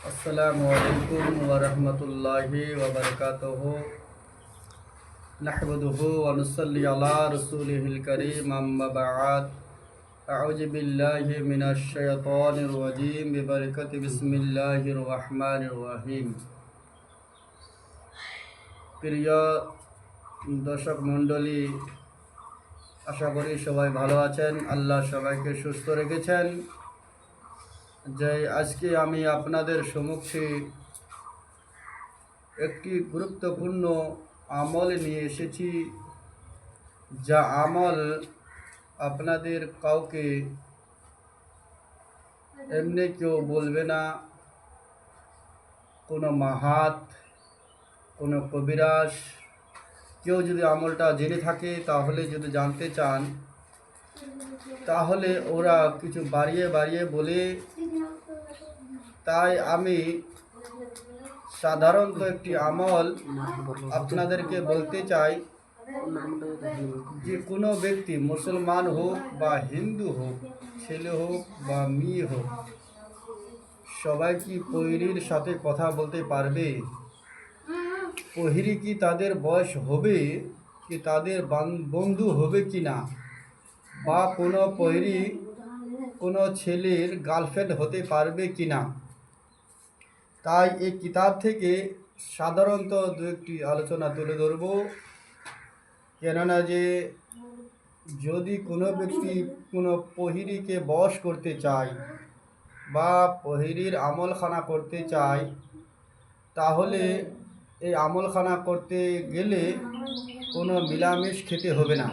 अस्सलामुअलैकुम वरहमतुल्लाहि वबरकातुहू नहमदुहू व नुसल्ली अला रसूलिहिल करीम अम्मा बअद अऊज़ु बिल्लाहि मिनश शैतानिर रजीम बिबरकति बिस्मिल्लाहिर रहमानिर रहीम। প্রিয় দর্শক মণ্ডলী, আশা করি সবাই ভালো আছেন। আল্লাহ সবাইকে সুস্থ রেখেছেন। যে আজকে আমি আপনাদের সম্মুখে একটি গুরুত্বপূর্ণ আমল নিয়ে এসেছি, যা আমল আপনাদের কাউকে এমনি কেউ বলবে না। কোনো মাহাত, কোনো কবিরাজ কেউ যদি আমলটা জেনে থাকে, তাহলে যদি জানতে চান, তাহলে ওরা কিছু বাড়িয়ে বাড়িয়ে বলে। তাই আমি সাধারণত একটি আমল আপনাদেরকে বলতে চাই, যে কোনো ব্যক্তি মুসলমান হোক বা হিন্দু হোক, ছেলে হোক বা মেয়ে হোক, সবাই কি পহিরির সাথে কথা বলতে পারবে? পহিরি কি তাদের বয়স হবে, কি তাদের বন্ধু হবে কি না, বা কোনো পহিরি কোনো ছেলের গার্লফ্রেন্ড হতে পারবে কি না। তাই এই কিতাব থেকে সাধারণত দু একটি আলোচনা তুলে ধরব। কেননা যে যদি কোনো ব্যক্তি কোনো পহিরিকে বশ করতে চায় বা পহিরির আমলখানা করতে চায়, তাহলে এই আমলখানা করতে গেলে কোনো মিলামিশ খেতে হবে না।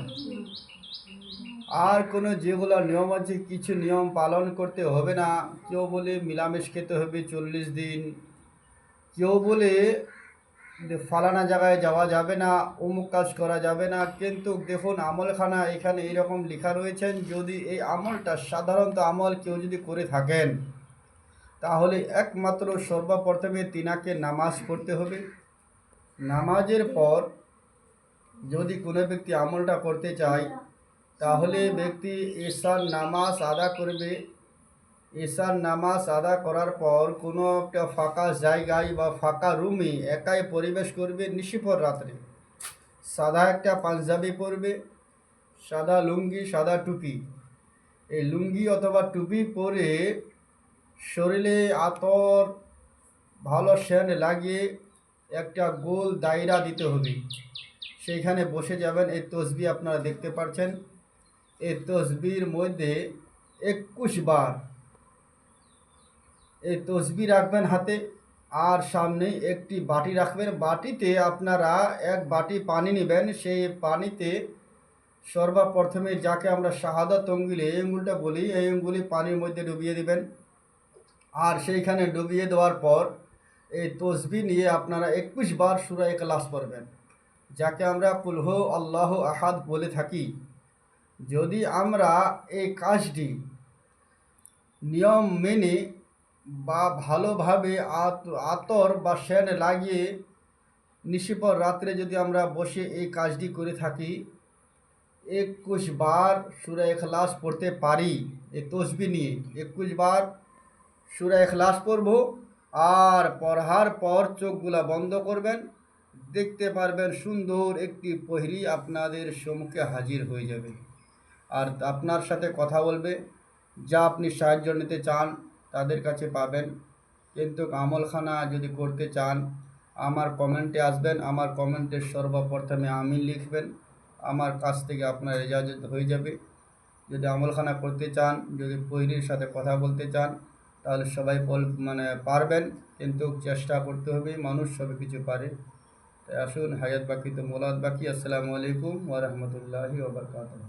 আর কোনো যেগুলো নিয়ম আছে, কিছু নিয়ম পালন করতে হবে না। কেউ বলে মিলামিশ খেতে হবে 40 দিন, কেউ বলে ফালানা জায়গায় যাওয়া যাবে না, অমুক কাজ করা যাবে না। কিন্তু দেখুন, আমলখানা এখানে এইরকম লেখা রয়েছেন, যদি এই আমলটা সাধারণত আমল কেউ যদি করে থাকেন, তাহলে একমাত্র সর্বপ্রথমে তিনাকে নামাজ পড়তে হবে। নামাজের পর যদি কোনো ব্যক্তি আমলটা করতে চায়, তাহলে ব্যক্তি ঈশার নামাজ আদা করবে। ঈশার নামাজ আদা করার পর কোনো একটা ফাঁকা জায়গায় বা ফাঁকা রুমে একাই পরিবেশ করবে। নিশিপর রাত্রে সাদা একটা পাঞ্জাবি পরবে, সাদা লুঙ্গি, সাদা টুপি। এই লুঙ্গি অথবা টুপি পরে শরীরে আতর ভালো সেন্ট লাগিয়ে একটা গোল দায়রা দিতে হবে। সেইখানে বসে যাবেন। এই তসবিহ আপনারা দেখতে পাচ্ছেন। এই তসবির মধ্যে 21 বার এই তসবিহ রাখবেন হাতে, আর সামনে একটি বাটি রাখবেন। বাটিতে আপনারা এক বাটি পানি নেবেন। সেই পানিতে সর্বপ্রথমে যাকে আমরা শাহাদাত আঙ্গুল, এই আঙ্গুলটা বলি, এই আঙ্গুলি পানির মধ্যে ডুবিয়ে দিবেন। আর সেইখানে ডুবিয়ে দেওয়ার পর এই তসবিহ নিয়ে আপনারা 21 বার সূরা ইখলাস পড়বেন, যাকে আমরা কুল হু আল্লাহু আহাদ বলে থাকি। যদি আমরা এই কাজটি নিয়ম মেনে বা ভালোভাবে আতর বা সেন্ট লাগিয়ে নিশিপর রাত্রে যদি আমরা বসে এই কাজটি করে থাকি, 21 বার সূরা ইখলাস পড়তে পারি, এই তসবিহ নিয়ে 21 বার সূরা ইখলাস পড়ব। আর পড়ার পর চোখগুলা বন্ধ করবেন। দেখতে পারবেন সুন্দর একটি পহিরি আপনাদের সম্মুখে হাজির হয়ে যাবে, আর আপনার সাথে কথা বলবে। যা আপনি সাহায্য নিতে চান তাদের কাছে পাবেন। কিন্তু আমলখানা যদি করতে চান, আমার কমেন্টে আসবেন। আমার কমেন্টে সর্বপ্রথমে আমিন লিখবেন। আমার কাছ থেকে আপনার ইজাজত হয়ে যাবে। যদি আমলখানা করতে চান, যদি পহিরির সাথে কথা বলতে চান, তাহলে সবাই পারবেন। কিন্তু চেষ্টা করতে হবে। মানুষ সব কিছু পারে। তাই আসুন, হায়াত বাকি তো মোলাদ বাকি। আসসালামু আলাইকুম ওয়া রাহমাতুল্লাহি ওয়া বারাকাতুহু।